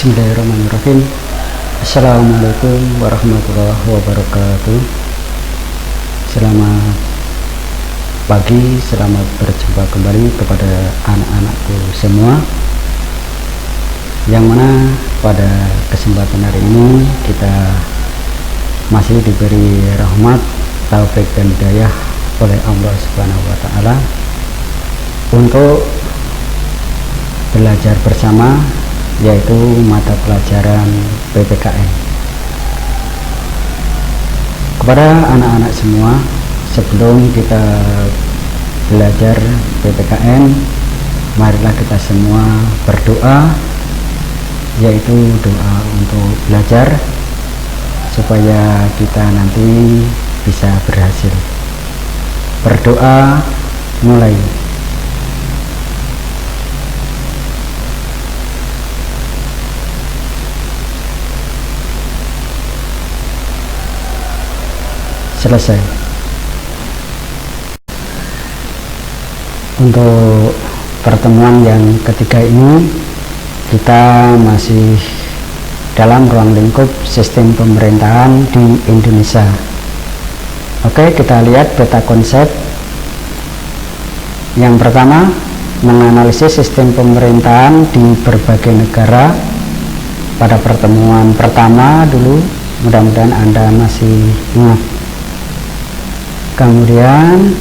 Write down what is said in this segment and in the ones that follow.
Bismillahirrahmanirrahim. Assalamualaikum warahmatullahi wabarakatuh. Selamat pagi, selamat berjumpa kembali kepada anak-anakku semua, yang mana pada kesempatan hari ini kita masih diberi rahmat, taufik dan hidayah oleh Allah Subhanahu wa Ta'ala untuk belajar bersama, yaitu mata pelajaran PPKN. Kepada anak-anak semua, sebelum kita belajar PPKN, marilah kita semua berdoa, yaitu doa untuk belajar supaya kita nanti bisa berhasil. Berdoa mulai. Selesai. Untuk pertemuan yang ketiga ini, kita masih dalam ruang lingkup sistem pemerintahan di Indonesia. Oke, kita lihat peta konsep. Yang pertama, menganalisis sistem pemerintahan di berbagai negara. Pada pertemuan pertama dulu, mudah-mudahan Anda masih ingat. Kemudian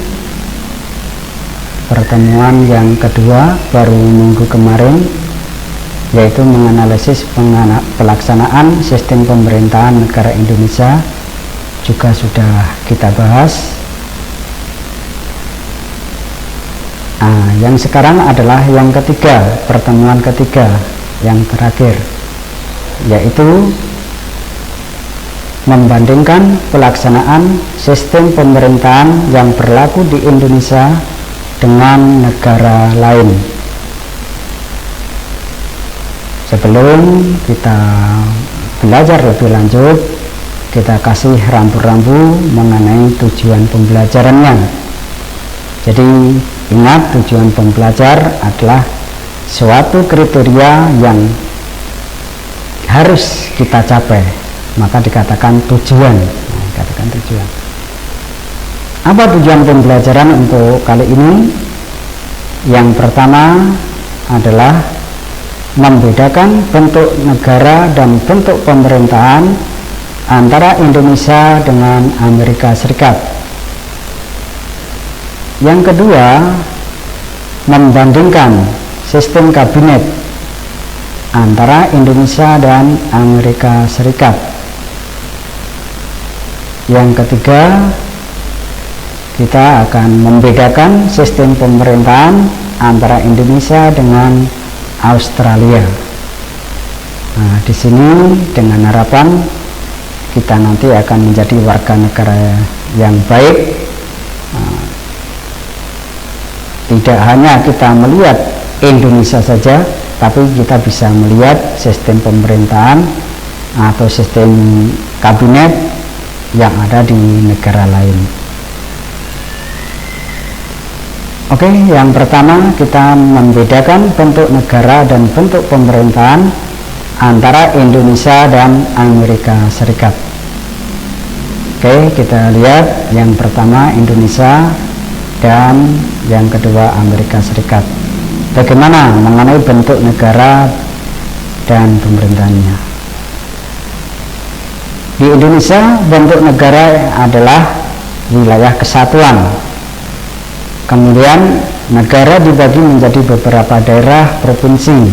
pertemuan yang kedua baru minggu kemarin, yaitu menganalisis pelaksanaan sistem pemerintahan negara Indonesia, juga sudah kita bahas. Yang sekarang adalah yang ketiga, pertemuan ketiga yang terakhir, yaitu membandingkan pelaksanaan sistem pemerintahan yang berlaku di Indonesia dengan negara lain. Sebelum kita belajar lebih lanjut, kita kasih rambu-rambu mengenai tujuan pembelajarannya. Jadi ingat, tujuan pembelajar adalah suatu kriteria yang harus kita capai, maka dikatakan tujuan. Apa tujuan pembelajaran untuk kali ini? Yang pertama adalah membedakan bentuk negara dan bentuk pemerintahan antara Indonesia dengan Amerika Serikat. Yang kedua, membandingkan sistem kabinet antara Indonesia dan Amerika Serikat. Yang ketiga, kita akan membedakan sistem pemerintahan antara Indonesia dengan Australia. Di sini dengan harapan kita nanti akan menjadi warga negara yang baik. Tidak hanya kita melihat Indonesia saja, tapi kita bisa melihat sistem pemerintahan atau sistem kabinet yang ada di negara lain. Oke, yang pertama kita membedakan bentuk negara dan bentuk pemerintahan antara Indonesia dan Amerika Serikat. Oke, kita lihat yang pertama Indonesia dan yang kedua Amerika Serikat. Bagaimana mengenai bentuk negara dan pemerintahannya? Di Indonesia, bentuk negara adalah wilayah kesatuan. Kemudian negara dibagi menjadi beberapa daerah provinsi.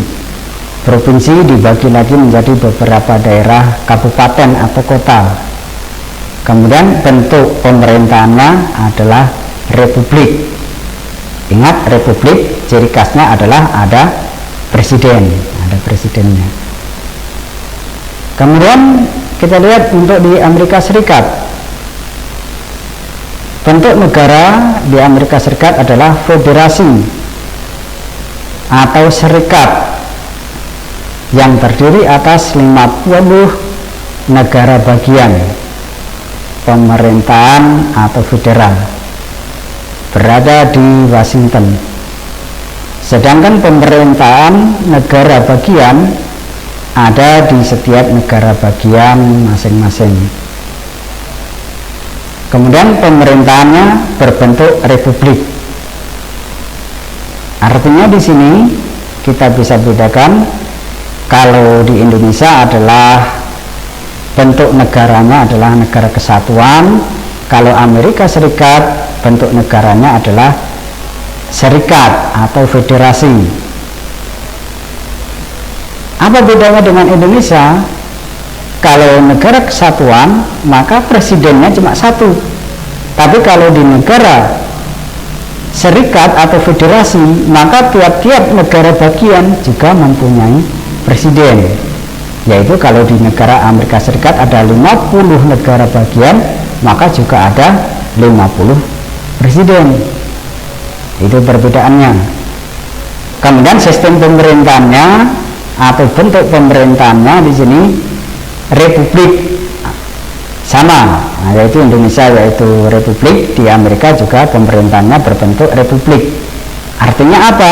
Provinsi dibagi lagi menjadi beberapa daerah kabupaten atau kota. Kemudian bentuk pemerintahannya adalah republik. Ingat, republik ciri khasnya adalah ada presiden, ada presidennya. Kemudian kita lihat untuk di Amerika Serikat. Bentuk negara di Amerika Serikat adalah federasi atau serikat yang terdiri atas 50 negara bagian pemerintahan atau federal berada di Washington. Sedangkan pemerintahan negara bagian ada di setiap negara bagian masing-masing. Kemudian pemerintahannya berbentuk republik. Artinya di sini kita bisa bedakan, kalau di Indonesia adalah bentuk negaranya adalah negara kesatuan, kalau Amerika Serikat bentuk negaranya adalah serikat atau federasi. Apa bedanya dengan Indonesia? Kalau negara kesatuan maka presidennya cuma satu, tapi kalau di negara serikat atau federasi maka tiap-tiap negara bagian juga mempunyai presiden. Yaitu kalau di negara Amerika Serikat ada 50 negara bagian, maka juga ada 50 presiden. Itu perbedaannya. Kemudian sistem pemerintahannya atau bentuk pemerintahannya di sini republik, sama, yaitu Indonesia yaitu republik, di Amerika juga pemerintahannya berbentuk republik. Artinya apa?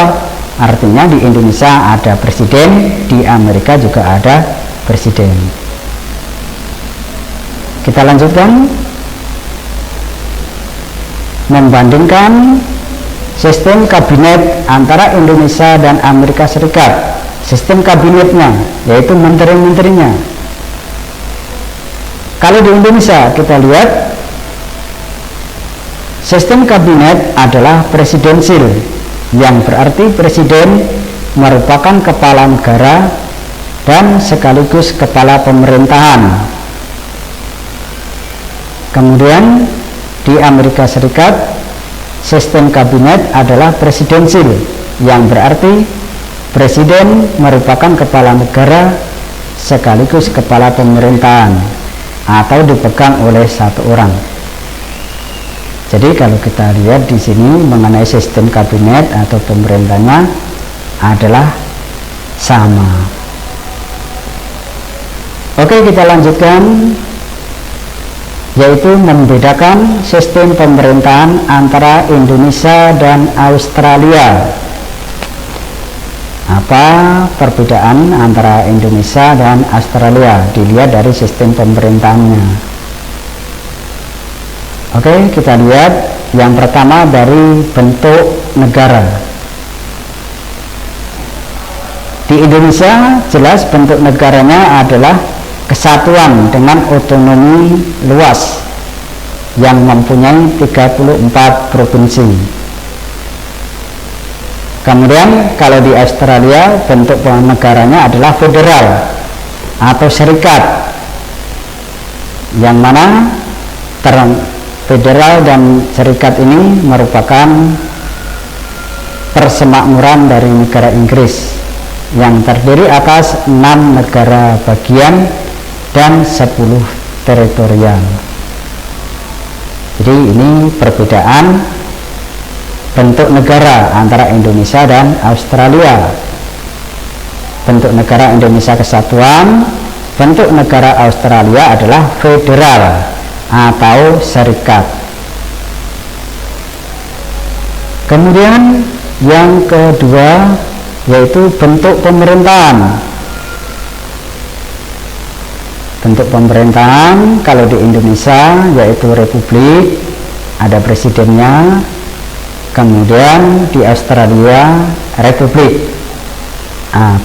Artinya di Indonesia ada presiden, di Amerika juga ada presiden. Kita lanjutkan, membandingkan sistem kabinet antara Indonesia dan Amerika Serikat. Sistem kabinetnya yaitu menteri-menterinya. Kalau di Indonesia kita lihat sistem kabinet adalah presidensil, yang berarti presiden merupakan kepala negara dan sekaligus kepala pemerintahan. Kemudian di Amerika Serikat sistem kabinet adalah presidensil, yang berarti presiden merupakan kepala negara sekaligus kepala pemerintahan atau dipegang oleh satu orang. Jadi kalau kita lihat di sini mengenai sistem kabinet atau pemerintahnya adalah sama. Oke, kita lanjutkan, yaitu membedakan sistem pemerintahan antara Indonesia dan Australia. Apa perbedaan antara Indonesia dan Australia? Dilihat dari sistem pemerintahannya. Oke, kita lihat yang pertama dari bentuk negara. Di Indonesia jelas bentuk negaranya adalah kesatuan dengan otonomi luas yang mempunyai 34 provinsi. Kemudian kalau di Australia bentuk negaranya adalah federal atau serikat, yang mana federal dan serikat ini merupakan persemakmuran dari negara Inggris yang terdiri atas 6 negara bagian dan 10 teritorial. Jadi ini perbedaan bentuk negara antara Indonesia dan Australia. Bentuk negara Indonesia kesatuan, bentuk negara Australia adalah federal atau serikat. Kemudian yang kedua yaitu bentuk pemerintahan. Bentuk pemerintahan kalau di Indonesia yaitu republik, ada presidennya. Kemudian di Australia republik,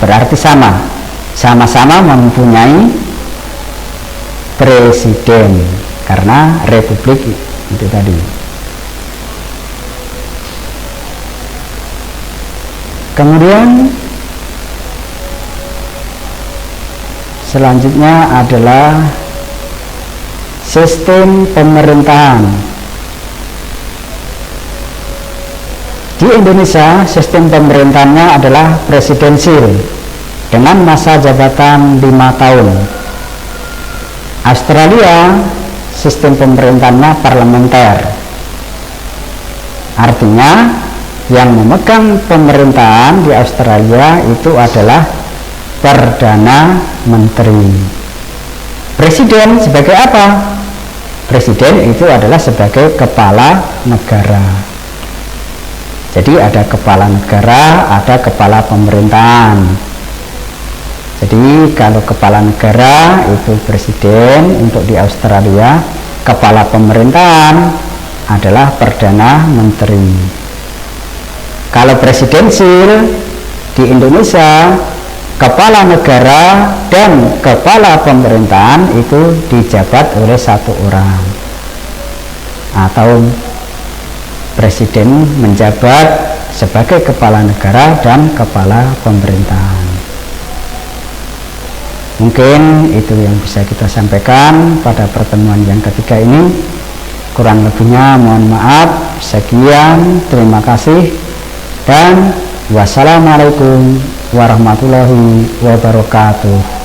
berarti sama-sama mempunyai presiden karena republik itu tadi. Kemudian selanjutnya adalah sistem pemerintahan. Di Indonesia sistem pemerintahannya adalah presidensil dengan masa jabatan 5 tahun. Australia sistem pemerintahannya parlementer. Artinya yang memegang pemerintahan di Australia itu adalah Perdana Menteri. Presiden sebagai apa? Presiden itu adalah sebagai kepala negara. Jadi ada kepala negara, ada kepala pemerintahan. Jadi kalau kepala negara itu presiden untuk di Australia, kepala pemerintahan adalah perdana menteri. Kalau presidensil di Indonesia, kepala negara dan kepala pemerintahan itu dijabat oleh satu orang, atau presiden menjabat sebagai kepala negara dan kepala pemerintahan. Mungkin itu yang bisa kita sampaikan pada pertemuan yang ketiga ini. Kurang lebihnya mohon maaf. Sekian, terima kasih, dan wassalamualaikum warahmatullahi wabarakatuh.